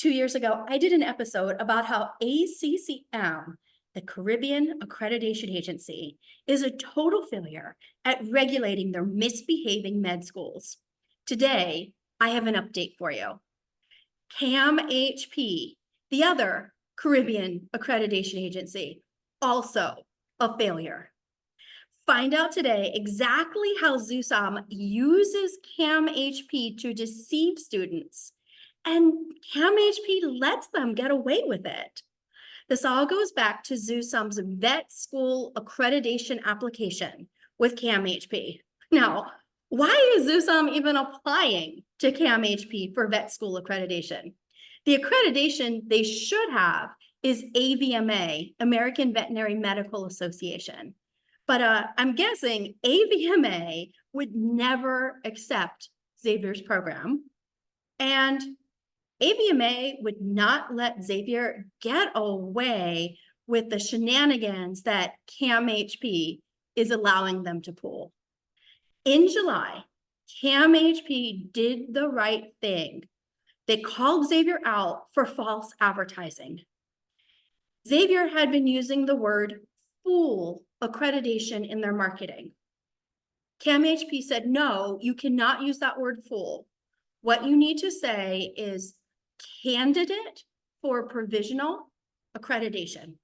2 years ago, I did an episode about how ACCM, the Caribbean Accreditation Agency, is a total failure at regulating their misbehaving med schools. Today, I have an update for you. CAAM-HP, the other Caribbean Accreditation Agency, also a failure. Find out today exactly how XUSOM uses CAAM-HP to deceive students, and CAAM-HP lets them get away with it. This all goes back to XUSOM's vet school accreditation application with CAAM-HP. Now, why is XUSOM even applying to CAAM-HP for vet school accreditation? The accreditation they should have is AVMA, American Veterinary Medical Association. But I'm guessing AVMA would never accept Xavier's program, and AVMA would not let Xavier get away with the shenanigans that CAAM-HP is allowing them to pull. In July, CAAM-HP did the right thing. They called Xavier out for false advertising. Xavier had been using the word full accreditation in their marketing. CAAM-HP said, no, you cannot use that word full. What you need to say is candidate for provisional accreditation.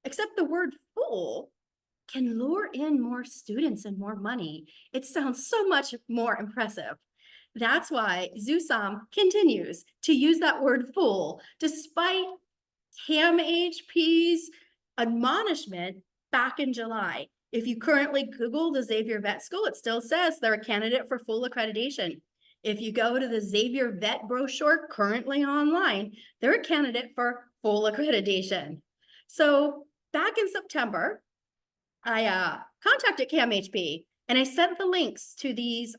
Except the word full can lure in more students and more money. It sounds so much more impressive. That's why XUSOM continues to use that word full, despite CAAM-HP's admonishment back in July. If you currently Google the Xavier Vet School, it still says they're a candidate for full accreditation. If you go to the Xavier Vet brochure currently online, they're a candidate for full accreditation. So back in September, I contacted CAAM-HP and I sent the links to these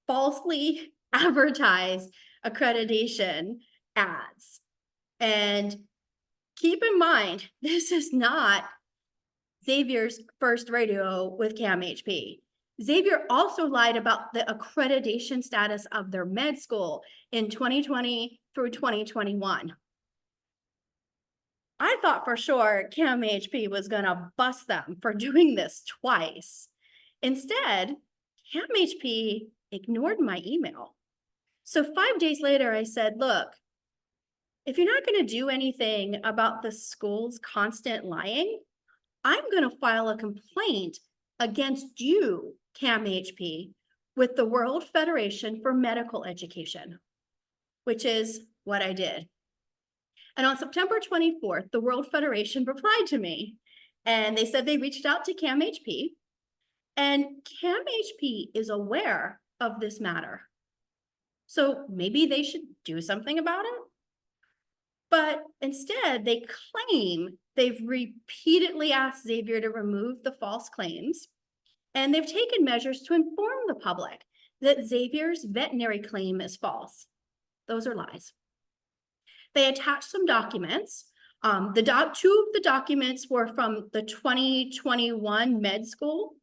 falsely advertised accreditation ads. And keep in mind, this is not Xavier's first rodeo with CAAM-HP. Xavier also lied about the accreditation status of their med school in 2020 through 2021. I thought for sure CAAM-HP was going to bust them for doing this twice. Instead, CAAM-HP ignored my email. So 5 days later, I said, look, if you're not going to do anything about the school's constant lying, I'm going to file a complaint against you, CAAM-HP, with the World Federation for Medical Education, which is what I did. And on September 24th, the World Federation replied to me, and they said they reached out to CAAM-HP, and CAAM-HP is aware of this matter. So maybe they should do something about it. But instead, they claim they've repeatedly asked Xavier to remove the false claims, and they've taken measures to inform the public that Xavier's veterinary claim is false. Those are lies. They attached some documents. Two of the documents were from the 2021 med school,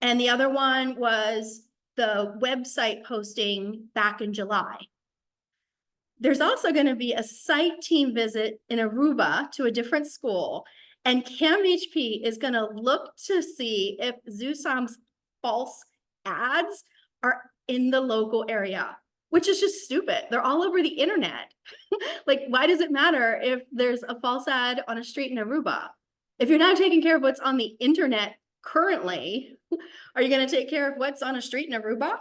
and the other one was the website posting back in July. There's also going to be a site team visit in Aruba to a different school, and CAAM-HP is going to look to see if XUSOM's false ads are in the local area, which is just stupid. They're all over the internet. Like, why does it matter if there's a false ad on a street in Aruba? If you're not taking care of what's on the internet currently, are you going to take care of what's on a street in Aruba?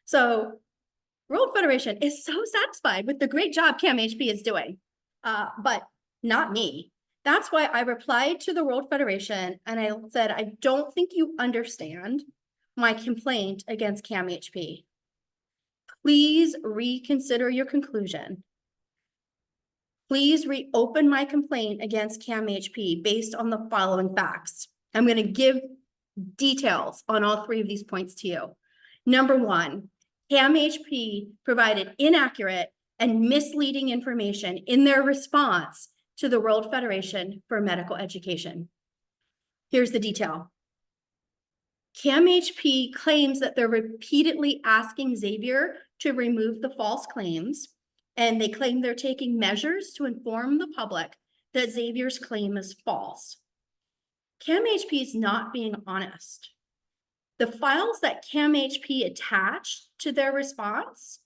So World Federation is so satisfied with the great job CAAM-HP is doing, but not me. That's why I replied to the World Federation and I said, I don't think you understand my complaint against CAAM-HP. Please reconsider your conclusion. Please reopen my complaint against CAAM-HP based on the following facts. I'm going to give details on all three of these points to you. Number one, CAAM-HP provided inaccurate and misleading information in their response to the World Federation for Medical Education. Here's the detail. CAAM-HP claims that they're repeatedly asking Xavier to remove the false claims, and they claim they're taking measures to inform the public that Xavier's claim is false. CAAM-HP is not being honest. The files that CAAM-HP attached to their response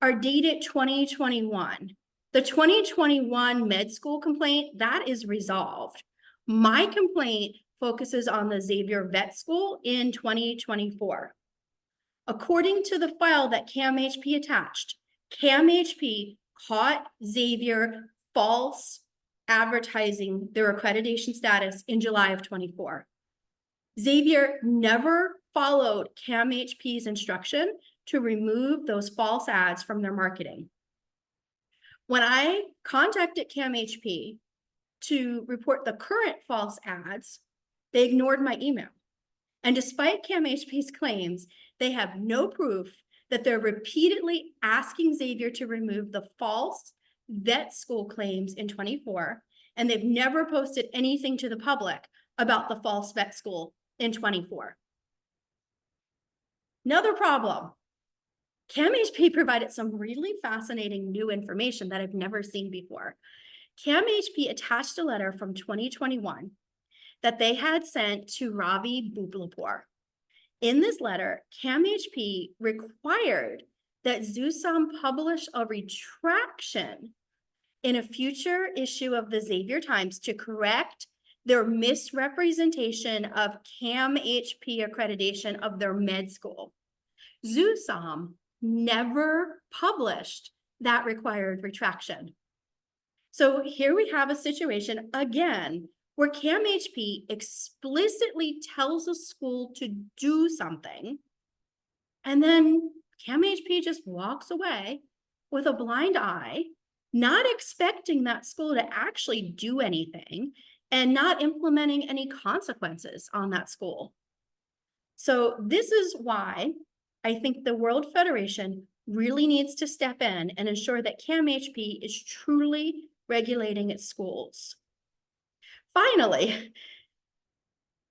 are dated 2021. The 2021 med school complaint, that is resolved. My complaint focuses on the Xavier Vet School in 2024. According to the file that CAAM-HP attached, CAAM-HP caught Xavier false advertising their accreditation status in July of 24. Xavier never followed CAAM-HP's instruction to remove those false ads from their marketing. When I contacted CAAM-HP to report the current false ads, they ignored my email. And despite CAAM-HP's claims, they have no proof that they're repeatedly asking Xavier to remove the false vet school claims in 24, and they've never posted anything to the public about the false vet school in 24. Another problem, CAAM-HP provided some really fascinating new information that I've never seen before. CAAM-HP attached a letter from 2021 that they had sent to Ravi Bublapur. In this letter, CAAM-HP required that XUSOM publish a retraction in a future issue of the Xavier Times to correct their misrepresentation of CAAM-HP accreditation of their med school. XUSOM never published that required retraction. So here we have a situation again where CAAM-HP explicitly tells a school to do something, and then CAAM-HP just walks away with a blind eye, not expecting that school to actually do anything and not implementing any consequences on that school. So this is why I think the World Federation really needs to step in and ensure that CAAM-HP is truly regulating its schools. Finally,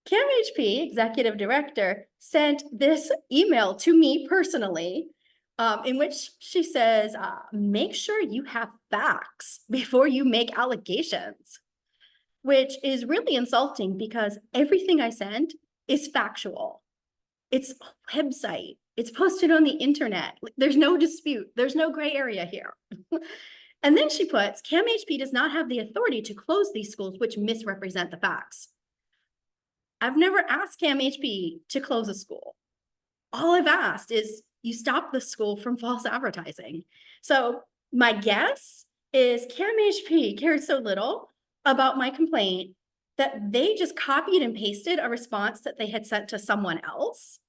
CAAM-HP executive director sent this email to me personally, in which she says, make sure you have facts before you make allegations, which is really insulting because everything I send is factual. It's a website. It's posted on the internet. There's no dispute. There's no gray area here. And then she puts, CAAM-HP does not have the authority to close these schools which misrepresent the facts. I've never asked CAAM-HP to close a school. All I've asked is you stop the school from false advertising. So my guess is CAAM-HP cared so little about my complaint that they just copied and pasted a response that they had sent to someone else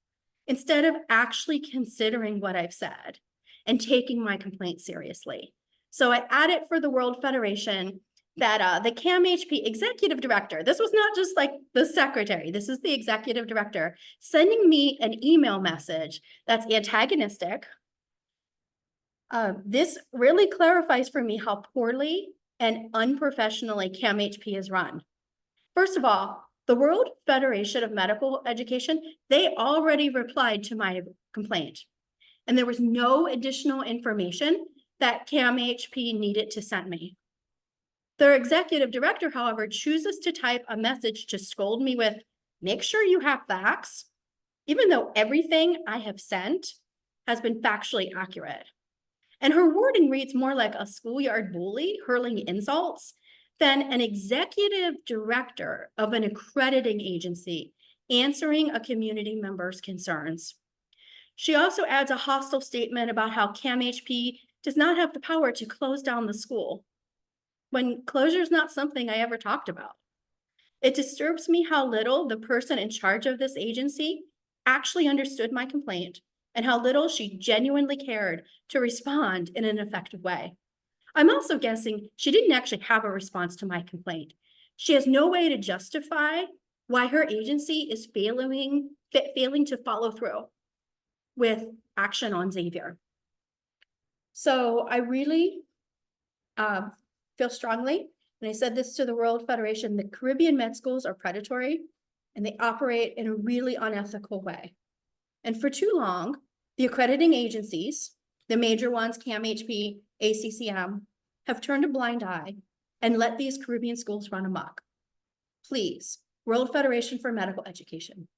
instead of actually considering what I've said and taking my complaint seriously. So I added for the World Federation that the CAAM-HP executive director, this was not just like the secretary, this is the executive director, sending me an email message that's antagonistic. This really clarifies for me how poorly and unprofessionally CAAM-HP is run. First of all, the World Federation of Medical Education, they already replied to my complaint, and there was no additional information that CAAM-HP needed to send me. Their executive director, however, chooses to type a message to scold me with, make sure you have facts, even though everything I have sent has been factually accurate. And her wording reads more like a schoolyard bully hurling insults than an executive director of an accrediting agency answering a community member's concerns. She also adds a hostile statement about how CAAM-HP does not have the power to close down the school, when closure is not something I ever talked about. It disturbs me how little the person in charge of this agency actually understood my complaint and how little she genuinely cared to respond in an effective way. I'm also guessing she didn't actually have a response to my complaint. She has no way to justify why her agency is failing to follow through with action on Xavier. So I really feel strongly, and I said this to the World Federation, the Caribbean med schools are predatory and they operate in a really unethical way. And for too long, the accrediting agencies The major ones, CAAM-HP, ACCM, have turned a blind eye and let these Caribbean schools run amok. Please, World Federation for Medical Education,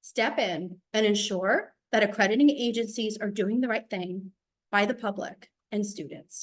step in and ensure that accrediting agencies are doing the right thing by the public and students.